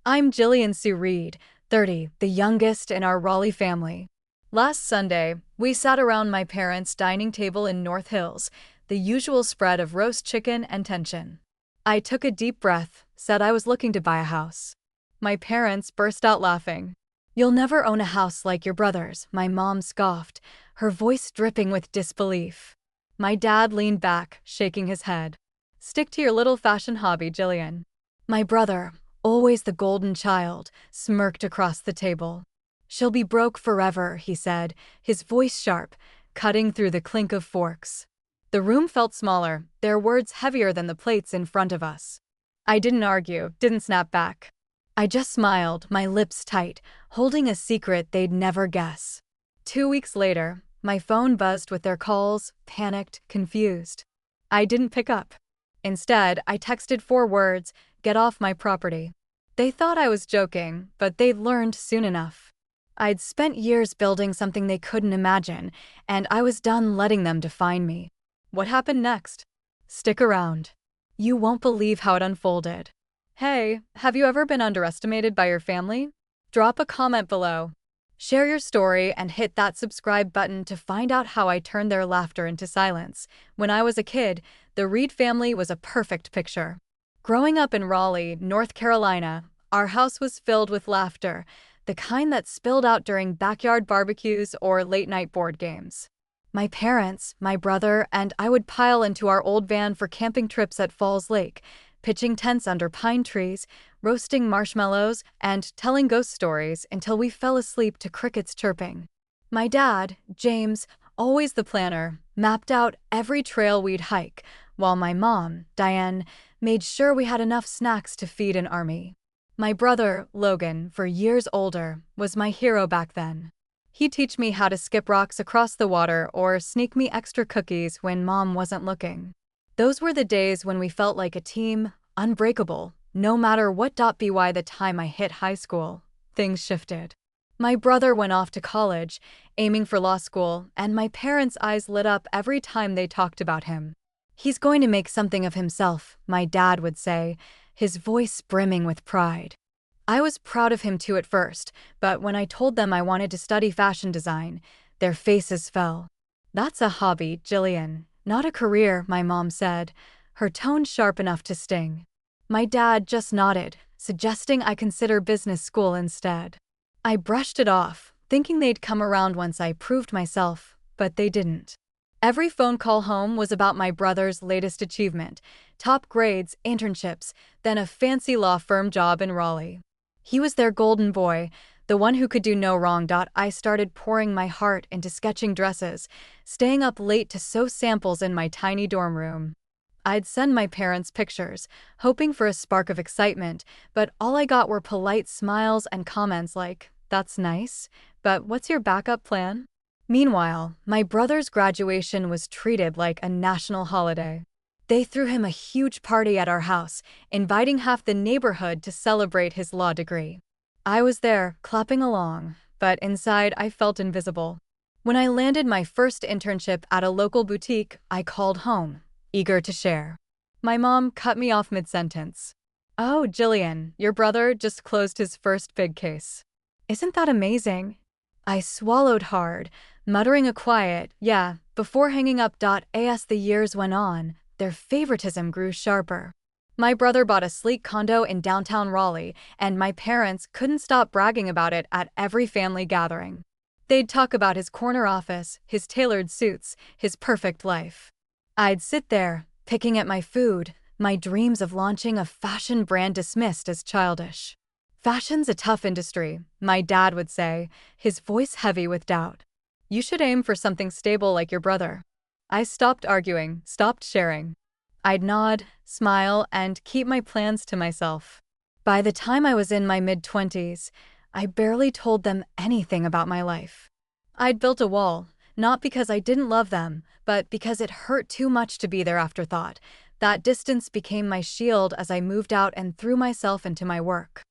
I'm Jillian Sue Reed, 30, the youngest in our Raleigh family. Last Sunday, we sat around my parents' dining table in North Hills, the usual spread of roast chicken and tension. I took a deep breath, said I was looking to buy a house. My parents burst out laughing. "You'll never own a house like your brother's," my mom scoffed, her voice dripping with disbelief. My dad leaned back, shaking his head. "Stick to your little fashion hobby, Jillian." My brother, always the golden child, smirked across the table. "She'll be broke forever," he said, his voice sharp, cutting through the clink of forks. The room felt smaller, their words heavier than the plates in front of us. I didn't argue, didn't snap back. I just smiled, my lips tight, holding a secret they'd never guess. 2 weeks later, my phone buzzed with their calls, panicked, confused. I didn't pick up. Instead, I texted 4 words, "Get off my property." They thought I was joking, but they'd learned soon enough. I'd spent years building something they couldn't imagine, and I was done letting them define me. What happened next? Stick around. You won't believe how it unfolded. Hey, have you ever been underestimated by your family? Drop a comment below. Share your story and hit that subscribe button to find out how I turned their laughter into silence. When I was a kid, the Reed family was a perfect picture. Growing up in Raleigh, North Carolina, our house was filled with laughter, the kind that spilled out during backyard barbecues or late-night board games. My parents, my brother, and I would pile into our old van for camping trips at Falls Lake, pitching tents under pine trees, roasting marshmallows, and telling ghost stories until we fell asleep to crickets chirping. My dad, James, always the planner, mapped out every trail we'd hike, while my mom, Diane, made sure we had enough snacks to feed an army. My brother, Logan, for years older, was my hero back then. He'd teach me how to skip rocks across the water or sneak me extra cookies when Mom wasn't looking. Those were the days when we felt like a team, unbreakable, no matter what. By the time I hit high school, things shifted. My brother went off to college, aiming for law school, and my parents' eyes lit up every time they talked about him. "He's going to make something of himself," my dad would say, his voice brimming with pride. I was proud of him too at first, but when I told them I wanted to study fashion design, their faces fell. "That's a hobby, Jillian, not a career," my mom said, her tone sharp enough to sting. My dad just nodded, suggesting I consider business school instead. I brushed it off, thinking they'd come around once I proved myself, but they didn't. Every phone call home was about my brother's latest achievement, top grades, internships, then a fancy law firm job in Raleigh. He was their golden boy, the one who could do no wrong. I started pouring my heart into sketching dresses, staying up late to sew samples in my tiny dorm room. I'd send my parents pictures, hoping for a spark of excitement, but all I got were polite smiles and comments like, "That's nice, but what's your backup plan?" Meanwhile, my brother's graduation was treated like a national holiday. They threw him a huge party at our house, inviting half the neighborhood to celebrate his law degree. I was there, clapping along, but inside I felt invisible. When I landed my first internship at a local boutique, I called home, eager to share. My mom cut me off mid-sentence. "Oh, Jillian, your brother just closed his first big case. Isn't that amazing?" I swallowed hard, muttering a quiet, "yeah," before hanging up. As the years went on, their favoritism grew sharper. My brother bought a sleek condo in downtown Raleigh, and my parents couldn't stop bragging about it at every family gathering. They'd talk about his corner office, his tailored suits, his perfect life. I'd sit there, picking at my food, my dreams of launching a fashion brand dismissed as childish. "Fashion's a tough industry," my dad would say, his voice heavy with doubt. "You should aim for something stable like your brother." I stopped arguing, stopped sharing. I'd nod, smile, and keep my plans to myself. By the time I was in my mid-20s, I barely told them anything about my life. I'd built a wall, not because I didn't love them, but because it hurt too much to be their afterthought. That distance became my shield as I moved out and threw myself into my work.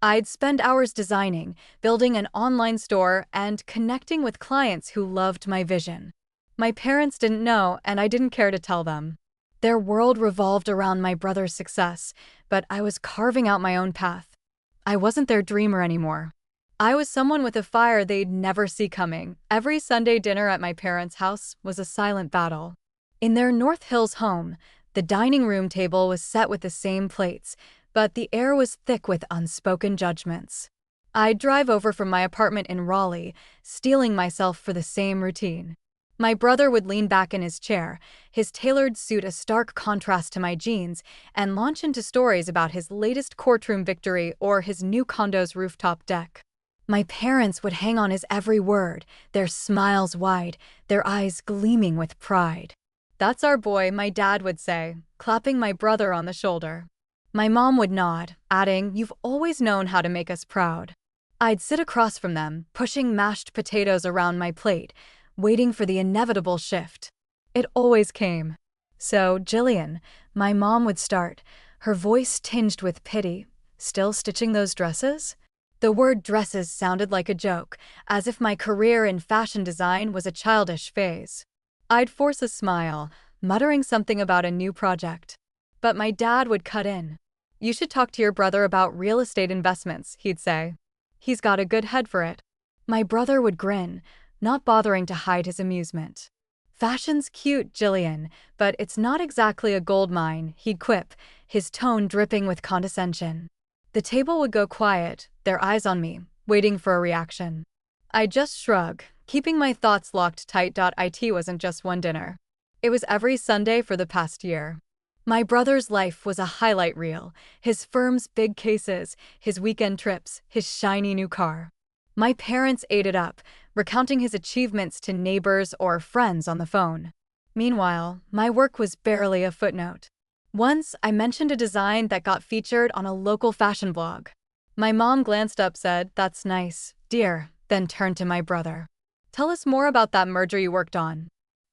I'd spend hours designing, building an online store, and connecting with clients who loved my vision. My parents didn't know, and I didn't care to tell them. Their world revolved around my brother's success, but I was carving out my own path. I wasn't their dreamer anymore. I was someone with a fire they'd never see coming. Every Sunday dinner at my parents' house was a silent battle. In their North Hills home, the dining room table was set with the same plates, but the air was thick with unspoken judgments. I'd drive over from my apartment in Raleigh, steeling myself for the same routine. My brother would lean back in his chair, his tailored suit a stark contrast to my jeans, and launch into stories about his latest courtroom victory or his new condo's rooftop deck. My parents would hang on his every word, their smiles wide, their eyes gleaming with pride. "That's our boy," my dad would say, clapping my brother on the shoulder. My mom would nod, adding, "You've always known how to make us proud." I'd sit across from them, pushing mashed potatoes around my plate, waiting for the inevitable shift. It always came. "So, Jillian," my mom would start, her voice tinged with pity, "still stitching those dresses?" The word dresses sounded like a joke, as if my career in fashion design was a childish phase. I'd force a smile, muttering something about a new project. But my dad would cut in. "You should talk to your brother about real estate investments," he'd say. "He's got a good head for it." My brother would grin, not bothering to hide his amusement. "Fashion's cute, Jillian, but it's not exactly a gold mine," he'd quip, his tone dripping with condescension. The table would go quiet, their eyes on me, waiting for a reaction. I'd just shrug, keeping my thoughts locked tight. It wasn't just one dinner. It was every Sunday for the past year. My brother's life was a highlight reel, his firm's big cases, his weekend trips, his shiny new car. My parents ate it up, recounting his achievements to neighbors or friends on the phone. Meanwhile, my work was barely a footnote. Once, I mentioned a design that got featured on a local fashion blog. My mom glanced up, said, "That's nice, dear," then turned to my brother. "Tell us more about that merger you worked on."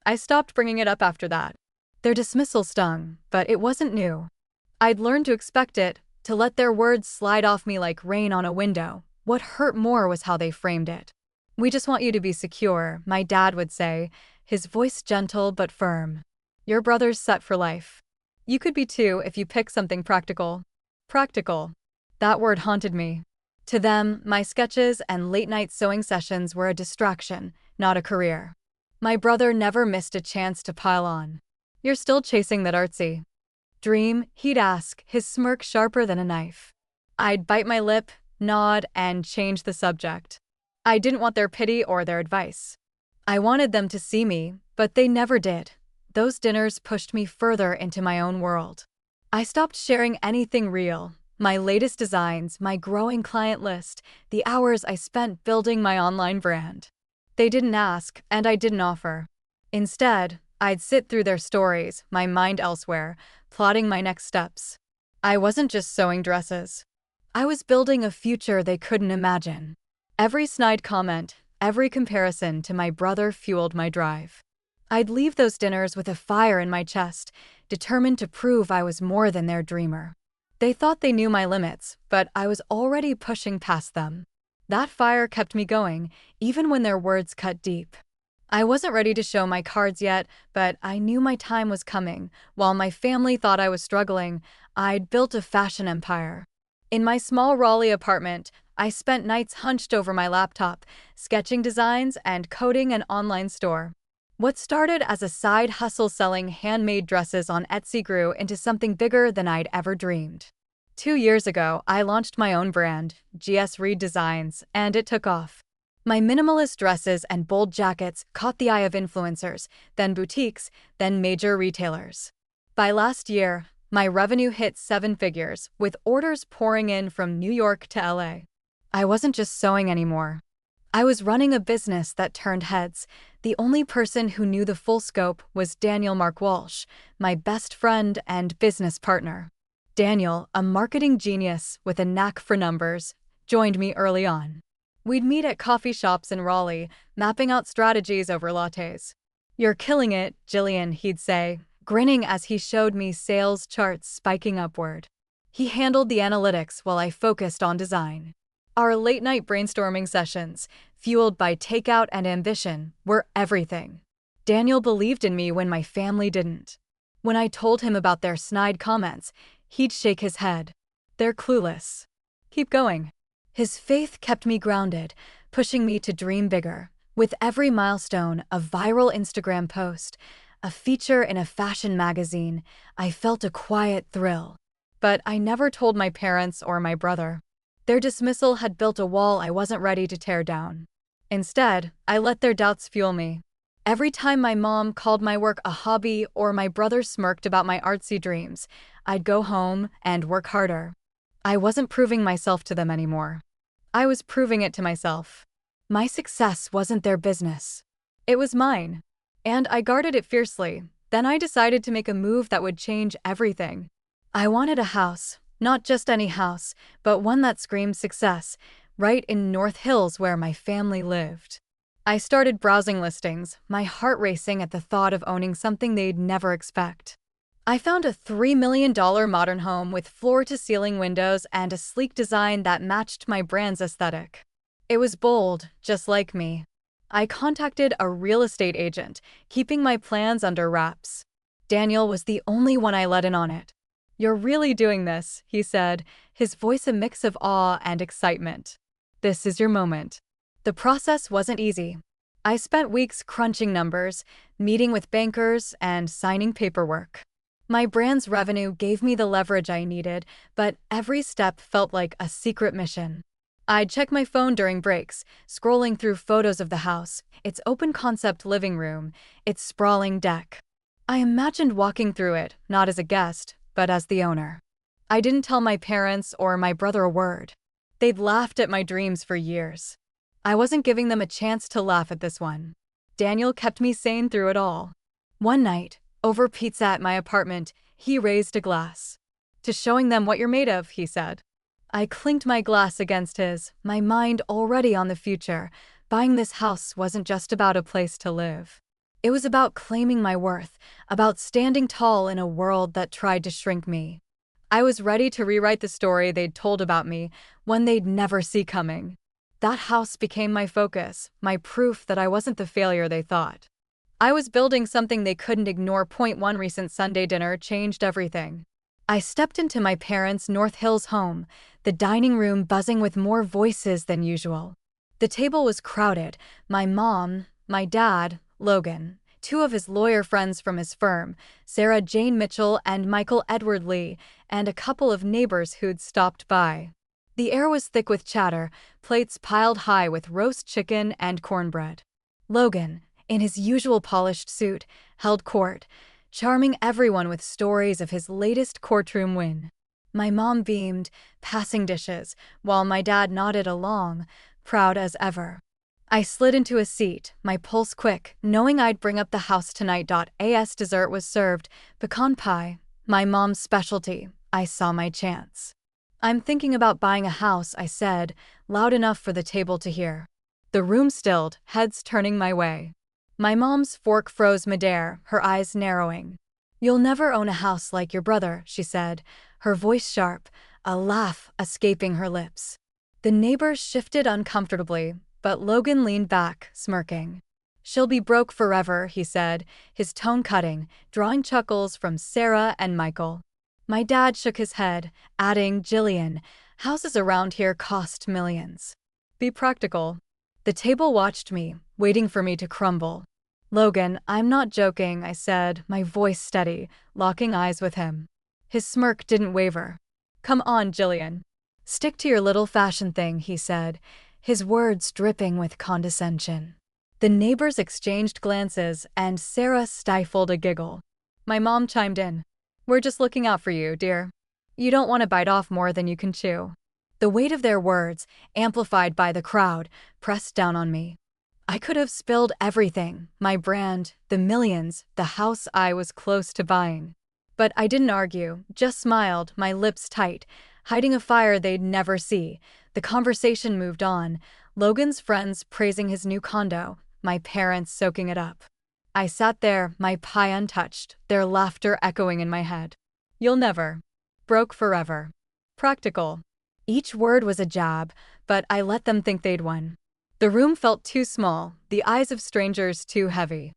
I stopped bringing it up after that. Their dismissal stung, but it wasn't new. I'd learned to expect it, to let their words slide off me like rain on a window. What hurt more was how they framed it. "We just want you to be secure," my dad would say, his voice gentle but firm. "Your brother's set for life. You could be too if you pick something practical." Practical. That word haunted me. To them, my sketches and late-night sewing sessions were a distraction, not a career. My brother never missed a chance to pile on. "You're still chasing that artsy dream?" he'd ask, his smirk sharper than a knife. I'd bite my lip, nod, and change the subject. I didn't want their pity or their advice. I wanted them to see me, but they never did. Those dinners pushed me further into my own world. I stopped sharing anything real. My latest designs, my growing client list, the hours I spent building my online brand. They didn't ask, and I didn't offer. Instead, I'd sit through their stories, my mind elsewhere, plotting my next steps. I wasn't just sewing dresses. I was building a future they couldn't imagine. Every snide comment, every comparison to my brother fueled my drive. I'd leave those dinners with a fire in my chest, determined to prove I was more than their dreamer. They thought they knew my limits, but I was already pushing past them. That fire kept me going, even when their words cut deep. I wasn't ready to show my cards yet, but I knew my time was coming. While my family thought I was struggling, I'd built a fashion empire. In my small Raleigh apartment, I spent nights hunched over my laptop, sketching designs and coding an online store. What started as a side hustle selling handmade dresses on Etsy grew into something bigger than I'd ever dreamed. 2 years ago, I launched my own brand, GS Reed Designs, and it took off. My minimalist dresses and bold jackets caught the eye of influencers, then boutiques, then major retailers. By last year, my revenue hit 7 figures, with orders pouring in from New York to LA. I wasn't just sewing anymore. I was running a business that turned heads. The only person who knew the full scope was Daniel Mark Walsh, my best friend and business partner. Daniel, a marketing genius with a knack for numbers, joined me early on. We'd meet at coffee shops in Raleigh, mapping out strategies over lattes. "You're killing it, Jillian," he'd say, grinning as he showed me sales charts spiking upward. He handled the analytics while I focused on design. Our late-night brainstorming sessions, fueled by takeout and ambition, were everything. Daniel believed in me when my family didn't. When I told him about their snide comments, he'd shake his head. "They're clueless." Keep going. His faith kept me grounded, pushing me to dream bigger. With every milestone, a viral Instagram post, a feature in a fashion magazine, I felt a quiet thrill. But I never told my parents or my brother. Their dismissal had built a wall I wasn't ready to tear down. Instead, I let their doubts fuel me. Every time my mom called my work a hobby or my brother smirked about my artsy dreams, I'd go home and work harder. I wasn't proving myself to them anymore. I was proving it to myself. My success wasn't their business. It was mine. And I guarded it fiercely. Then I decided to make a move that would change everything. I wanted a house, not just any house, but one that screamed success, right in North Hills where my family lived. I started browsing listings, my heart racing at the thought of owning something they'd never expect. I found a $3 million modern home with floor-to-ceiling windows and a sleek design that matched my brand's aesthetic. It was bold, just like me. I contacted a real estate agent, keeping my plans under wraps. Daniel was the only one I let in on it. "You're really doing this," he said, his voice a mix of awe and excitement. "This is your moment." The process wasn't easy. I spent weeks crunching numbers, meeting with bankers, and signing paperwork. My brand's revenue gave me the leverage I needed, but every step felt like a secret mission. I'd check my phone during breaks, scrolling through photos of the house, its open-concept living room, its sprawling deck. I imagined walking through it, not as a guest, but as the owner. I didn't tell my parents or my brother a word. They'd laughed at my dreams for years. I wasn't giving them a chance to laugh at this one. Daniel kept me sane through it all. One night, over pizza at my apartment, he raised a glass. "To showing them what you're made of," he said. I clinked my glass against his, my mind already on the future. Buying this house wasn't just about a place to live. It was about claiming my worth, about standing tall in a world that tried to shrink me. I was ready to rewrite the story they'd told about me, one they'd never see coming. That house became my focus, my proof that I wasn't the failure they thought. I was building something they couldn't ignore. One recent Sunday dinner changed everything. I stepped into my parents' North Hills home, the dining room buzzing with more voices than usual. The table was crowded. My mom, my dad, Logan, two of his lawyer friends from his firm, Sarah Jane Mitchell and Michael Edward Lee, and a couple of neighbors who'd stopped by. The air was thick with chatter, plates piled high with roast chicken and cornbread. Logan, in his usual polished suit, held court, charming everyone with stories of his latest courtroom win. My mom beamed, passing dishes, while my dad nodded along, proud as ever. I slid into a seat, my pulse quick, knowing I'd bring up the house tonight. As dessert was served, pecan pie, my mom's specialty. I saw my chance. "I'm thinking about buying a house," I said, loud enough for the table to hear. The room stilled, heads turning my way. My mom's fork froze midair, her eyes narrowing. "You'll never own a house like your brother," she said, her voice sharp, a laugh escaping her lips. The neighbors shifted uncomfortably, but Logan leaned back, smirking. "She'll be broke forever," he said, his tone cutting, drawing chuckles from Sarah and Michael. My dad shook his head, adding, "Jillian, houses around here cost millions. Be practical." The table watched me, waiting for me to crumble. "Logan, I'm not joking," I said, my voice steady, locking eyes with him. His smirk didn't waver. "Come on, Jillian. Stick to your little fashion thing," he said, his words dripping with condescension. The neighbors exchanged glances, and Sarah stifled a giggle. My mom chimed in. "We're just looking out for you, dear. You don't want to bite off more than you can chew." The weight of their words, amplified by the crowd, pressed down on me. I could have spilled everything, my brand, the millions, the house I was close to buying. But I didn't argue, just smiled, my lips tight, hiding a fire they'd never see. The conversation moved on, Logan's friends praising his new condo, my parents soaking it up. I sat there, my pie untouched, their laughter echoing in my head. "You'll never. Broke forever. Practical." Each word was a jab, but I let them think they'd won. The room felt too small, the eyes of strangers too heavy.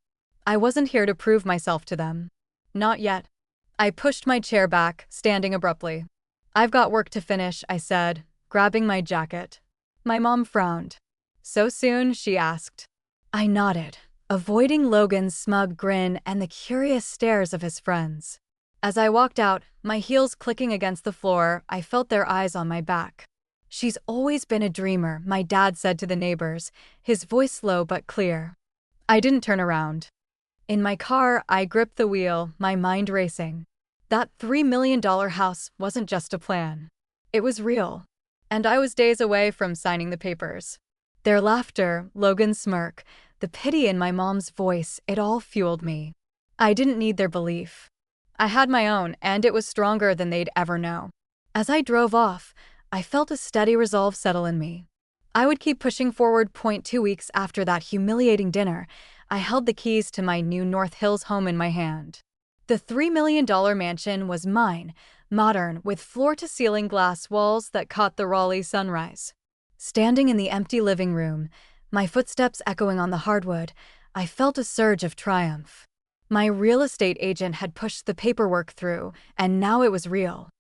I wasn't here to prove myself to them. Not yet. I pushed my chair back, standing abruptly. "I've got work to finish," I said, grabbing my jacket. My mom frowned. "So soon?" she asked. I nodded, avoiding Logan's smug grin and the curious stares of his friends. As I walked out, my heels clicking against the floor, I felt their eyes on my back. "She's always been a dreamer," my dad said to the neighbors, his voice low but clear. I didn't turn around. In my car, I gripped the wheel, my mind racing. That $3 million house wasn't just a plan. It was real. And I was days away from signing the papers. Their laughter, Logan's smirk, the pity in my mom's voice, it all fueled me. I didn't need their belief. I had my own, and it was stronger than they'd ever know. As I drove off, I felt a steady resolve settle in me. I would keep pushing forward. 2 weeks after that humiliating dinner, I held the keys to my new North Hills home in my hand. The $3 million mansion was mine, modern, with floor-to-ceiling glass walls that caught the Raleigh sunrise. Standing in the empty living room, my footsteps echoing on the hardwood, I felt a surge of triumph. My real estate agent had pushed the paperwork through, and now it was real.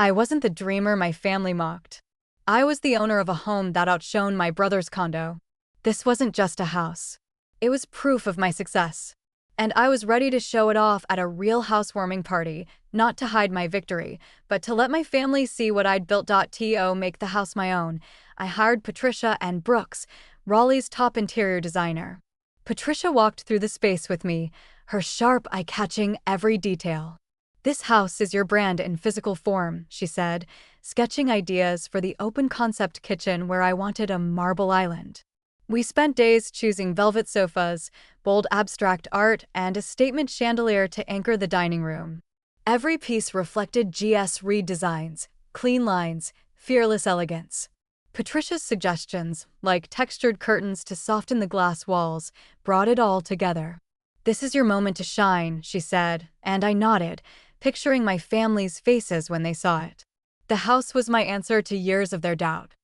I wasn't the dreamer my family mocked. I was the owner of a home that outshone my brother's condo. This wasn't just a house. It was proof of my success. And I was ready to show it off at a real housewarming party, not to hide my victory, but to let my family see what I'd built. To make the house my own, I hired Patricia and Brooks, Raleigh's top interior designer. Patricia walked through the space with me, her sharp eye catching every detail. "This house is your brand in physical form," she said, sketching ideas for the open-concept kitchen where I wanted a marble island. We spent days choosing velvet sofas, bold abstract art, and a statement chandelier to anchor the dining room. Every piece reflected G.S. Reed designs, clean lines, fearless elegance. Patricia's suggestions, like textured curtains to soften the glass walls, brought it all together. "This is your moment to shine," she said, and I nodded, picturing my family's faces when they saw it. The house was my answer to years of their doubt.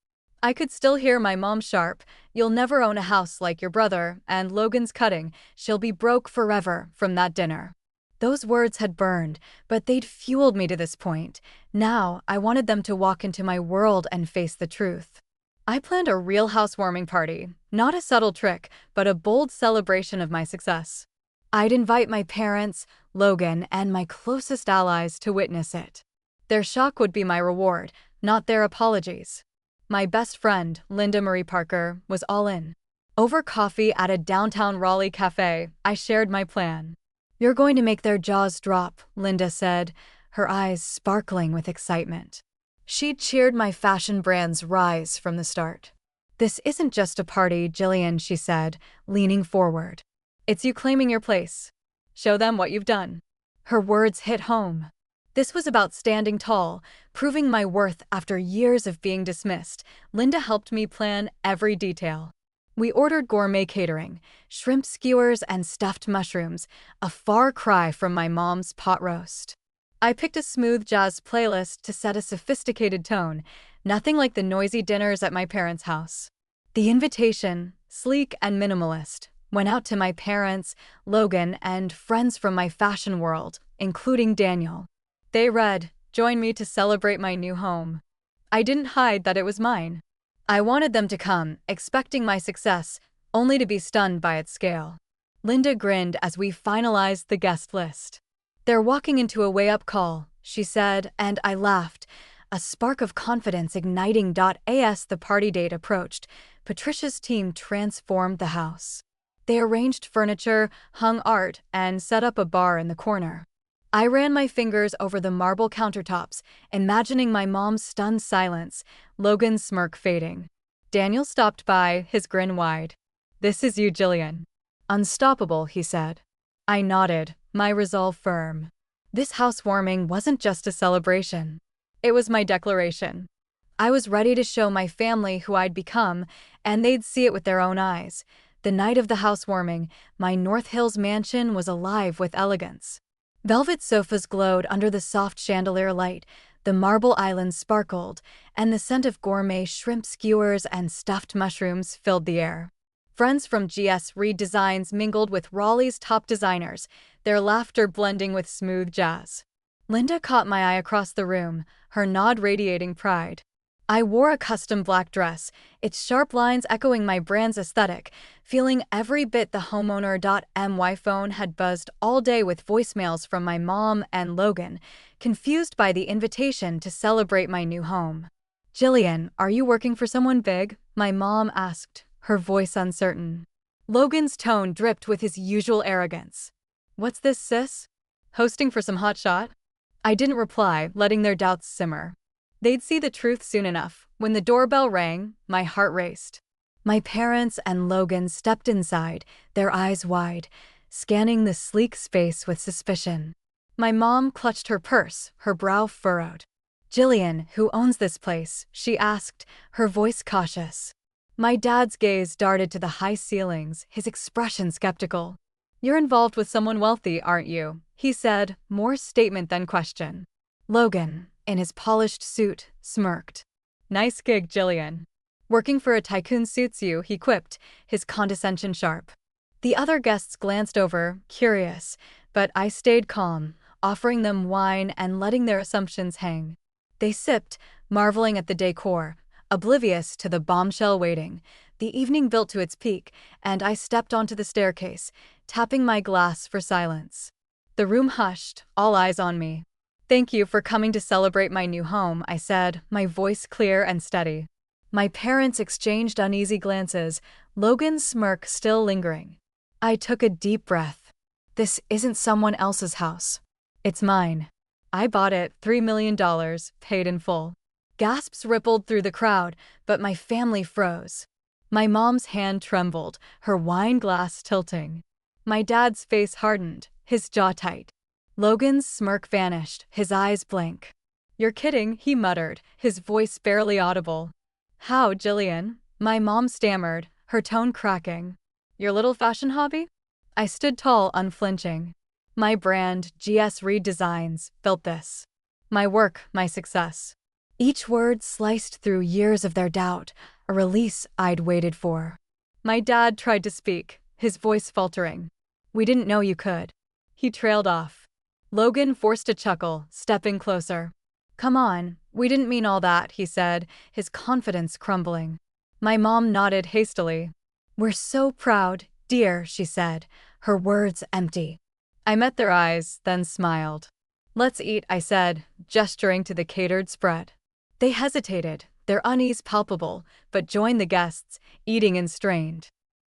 I could still hear my mom sharp, "You'll never own a house like your brother," and Logan's cutting, "She'll be broke forever," from that dinner. Those words had burned, but they'd fueled me to this point. Now, I wanted them to walk into my world and face the truth. I planned a real housewarming party, not a subtle trick, but a bold celebration of my success. I'd invite my parents, Logan, and my closest allies to witness it. Their shock would be my reward, not their apologies. My best friend, Linda Marie Parker, was all in. Over coffee at a downtown Raleigh cafe, I shared my plan. "You're going to make their jaws drop," Linda said, her eyes sparkling with excitement. She'd cheered my fashion brand's rise from the start. "This isn't just a party, Jillian," she said, leaning forward. "It's you claiming your place. Show them what you've done." Her words hit home. This was about standing tall, proving my worth after years of being dismissed. Linda helped me plan every detail. We ordered gourmet catering, shrimp skewers and stuffed mushrooms, a far cry from my mom's pot roast. I picked a smooth jazz playlist to set a sophisticated tone, nothing like the noisy dinners at my parents' house. The invitation, sleek and minimalist, went out to my parents, Logan, and friends from my fashion world, including Daniel. They read, "Join me to celebrate my new home." I didn't hide that it was mine. I wanted them to come, expecting my success, only to be stunned by its scale. Linda grinned as we finalized the guest list. "They're walking into a way-up call," she said, and I laughed, a spark of confidence igniting. As the party date approached, Patricia's team transformed the house. They arranged furniture, hung art, and set up a bar in the corner. I ran my fingers over the marble countertops, imagining my mom's stunned silence, Logan's smirk fading. Daniel stopped by, his grin wide. "This is you, Jillian." "Unstoppable," he said. I nodded, my resolve firm. This housewarming wasn't just a celebration. It was my declaration. I was ready to show my family who I'd become, and they'd see it with their own eyes. The night of the housewarming, my North Hills mansion was alive with elegance. Velvet sofas glowed under the soft chandelier light, the marble islands sparkled, and the scent of gourmet shrimp skewers and stuffed mushrooms filled the air. Friends from G.S. Reed Designs mingled with Raleigh's top designers, their laughter blending with smooth jazz. Linda caught my eye across the room, her nod radiating pride. I wore a custom black dress, its sharp lines echoing my brand's aesthetic, feeling every bit the homeowner.my phone had buzzed all day with voicemails from my mom and Logan, confused by the invitation to celebrate my new home. "Jillian, are you working for someone big?" my mom asked, her voice uncertain. Logan's tone dripped with his usual arrogance. "What's this, sis? Hosting for some hotshot?" I didn't reply, letting their doubts simmer. They'd see the truth soon enough. When the doorbell rang, my heart raced. My parents and Logan stepped inside, their eyes wide, scanning the sleek space with suspicion. My mom clutched her purse, her brow furrowed. "Jillian, who owns this place?" she asked, her voice cautious. My dad's gaze darted to the high ceilings, his expression skeptical. "You're involved with someone wealthy, aren't you?" he said, more statement than question. Logan, in his polished suit, smirked. "Nice gig, Jillian. Working for a tycoon suits you," he quipped, his condescension sharp. The other guests glanced over, curious, but I stayed calm, offering them wine and letting their assumptions hang. They sipped, marveling at the decor, oblivious to the bombshell waiting. The evening built to its peak, and I stepped onto the staircase, tapping my glass for silence. The room hushed, all eyes on me. "Thank you for coming to celebrate my new home," I said, my voice clear and steady. My parents exchanged uneasy glances, Logan's smirk still lingering. I took a deep breath. This isn't someone else's house. It's mine. I bought it, $3 million, paid in full. Gasps rippled through the crowd, but my family froze. My mom's hand trembled, her wine glass tilting. My dad's face hardened, his jaw tight. Logan's smirk vanished, his eyes blank. "You're kidding," he muttered, his voice barely audible. "How, Jillian?" my mom stammered, her tone cracking. "Your little fashion hobby?" I stood tall, unflinching. My brand, GS Reed Designs, built this. My work, my success. Each word sliced through years of their doubt, a release I'd waited for. My dad tried to speak, his voice faltering. "We didn't know you could." He trailed off. Logan forced a chuckle, stepping closer. "Come on, we didn't mean all that," he said, his confidence crumbling. My mom nodded hastily. "We're so proud, dear," she said, her words empty. I met their eyes, then smiled. "Let's eat," I said, gesturing to the catered spread. They hesitated, their unease palpable, but joined the guests, eating constrained.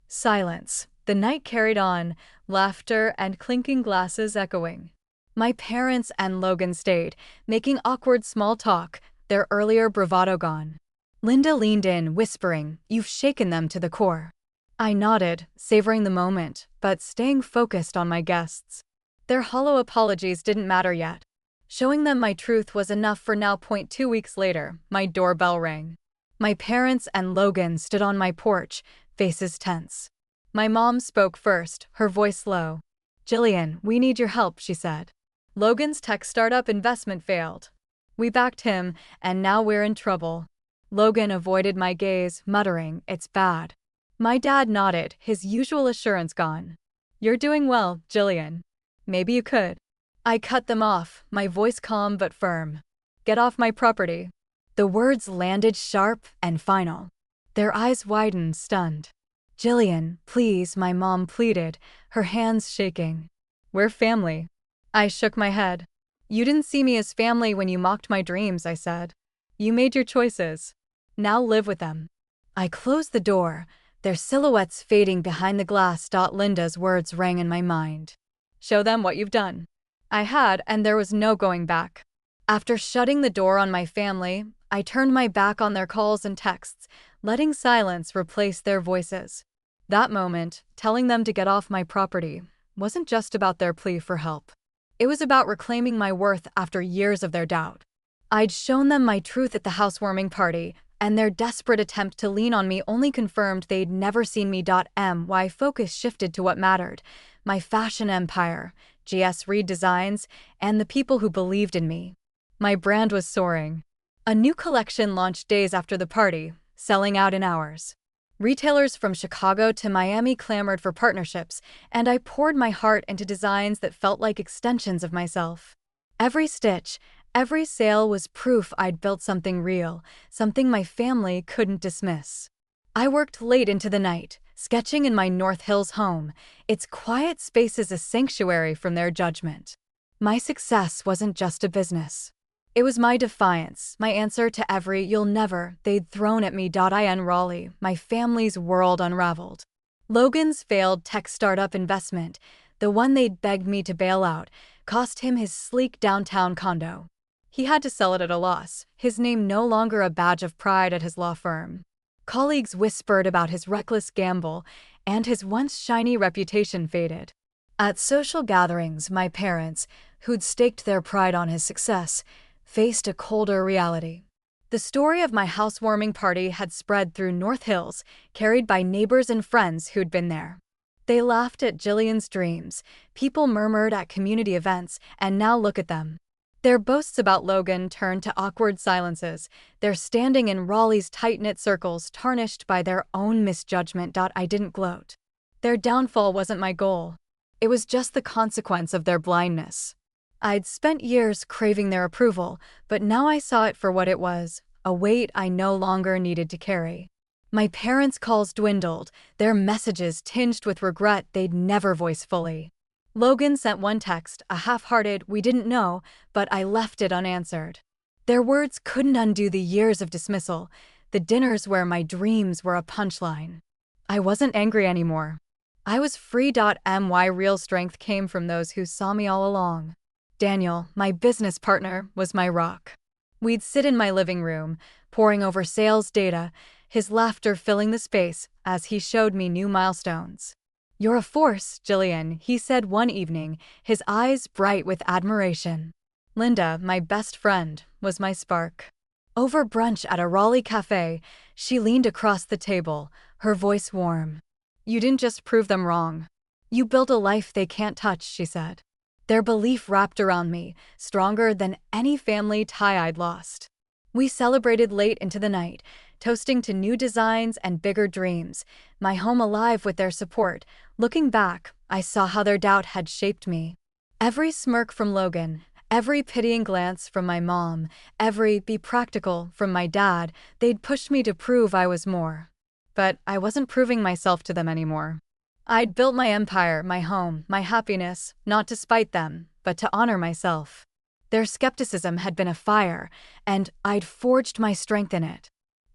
Silence. The night carried on, laughter and clinking glasses echoing. My parents and Logan stayed, making awkward small talk, their earlier bravado gone. Linda leaned in, whispering, "You've shaken them to the core." I nodded, savoring the moment, but staying focused on my guests. Their hollow apologies didn't matter yet. Showing them my truth was enough for now. 2 weeks later, my doorbell rang. My parents and Logan stood on my porch, faces tense. My mom spoke first, her voice low. "Jillian, we need your help," she said. "Logan's tech startup investment failed. We backed him, and now we're in trouble." Logan avoided my gaze, muttering, "It's bad." My dad nodded, his usual assurance gone. "You're doing well, Jillian. Maybe you could." I cut them off, my voice calm but firm. "Get off my property." The words landed sharp and final. Their eyes widened, stunned. "Jillian, please," my mom pleaded, her hands shaking. "We're family." I shook my head. "You didn't see me as family when you mocked my dreams," I said. "You made your choices. Now live with them." I closed the door, their silhouettes fading behind the glass. Linda's words rang in my mind. "Show them what you've done." I had, and there was no going back. After shutting the door on my family, I turned my back on their calls and texts, letting silence replace their voices. That moment, telling them to get off my property, wasn't just about their plea for help. It was about reclaiming my worth after years of their doubt. I'd shown them my truth at the housewarming party, and their desperate attempt to lean on me only confirmed they'd never seen me. My focus shifted to what mattered: my fashion empire, GS Reed Designs, and the people who believed in me. My brand was soaring. A new collection launched days after the party, selling out in hours. Retailers from Chicago to Miami clamored for partnerships, and I poured my heart into designs that felt like extensions of myself. Every stitch, Every sale was proof I'd built something real, something my family couldn't dismiss. I worked late into the night, sketching in my North Hills home, its quiet spaces a sanctuary from their judgment. My success wasn't just a business. It was my defiance, my answer to every "you'll never" they'd thrown at me. In Raleigh, my family's world unraveled. Logan's failed tech startup investment, the one they'd begged me to bail out, cost him his sleek downtown condo. He had to sell it at a loss, his name no longer a badge of pride at his law firm. Colleagues whispered about his reckless gamble, and his once shiny reputation faded. At social gatherings, my parents, who'd staked their pride on his success, faced a colder reality. The story of my housewarming party had spread through North Hills, carried by neighbors and friends who'd been there. They laughed at Jillian's dreams, people murmured at community events, and now look at them. Their boasts about Logan turned to awkward silences, their standing in Raleigh's tight-knit circles tarnished by their own misjudgment. I didn't gloat. Their downfall wasn't my goal. It was just the consequence of their blindness. I'd spent years craving their approval, but now I saw it for what it was, a weight I no longer needed to carry. My parents' calls dwindled, their messages tinged with regret they'd never voice fully. Logan sent one text, a half-hearted "we didn't know," but I left it unanswered. Their words couldn't undo the years of dismissal, the dinners where my dreams were a punchline. I wasn't angry anymore. I was free. My real strength came from those who saw me all along. Daniel, my business partner, was my rock. We'd sit in my living room, poring over sales data, his laughter filling the space as he showed me new milestones. "You're a force, Jillian," he said one evening, his eyes bright with admiration. Linda, my best friend, was my spark. Over brunch at a Raleigh cafe, she leaned across the table, her voice warm. "You didn't just prove them wrong. You built a life they can't touch," she said. Their belief wrapped around me, stronger than any family tie I'd lost. We celebrated late into the night, toasting to new designs and bigger dreams, my home alive with their support. Looking back, I saw how their doubt had shaped me. Every smirk from Logan, every pitying glance from my mom, every "be practical" from my dad, they'd pushed me to prove I was more. But I wasn't proving myself to them anymore. I'd built my empire, my home, my happiness, not to spite them, but to honor myself. Their skepticism had been a fire, and I'd forged my strength in it.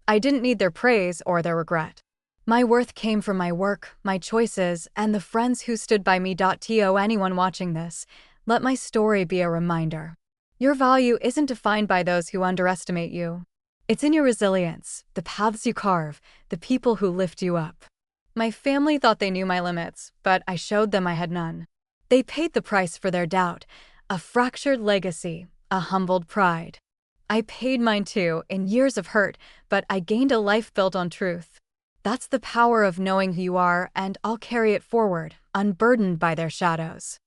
I didn't need their praise or their regret. My worth came from my work, my choices, and the friends who stood by me. To anyone watching this, let my story be a reminder. Your value isn't defined by those who underestimate you. It's in your resilience, the paths you carve, the people who lift you up. My family thought they knew my limits, but I showed them I had none. They paid the price for their doubt, a fractured legacy, a humbled pride. I paid mine too, in years of hurt, but I gained a life built on truth. That's the power of knowing who you are, and I'll carry it forward, unburdened by their shadows.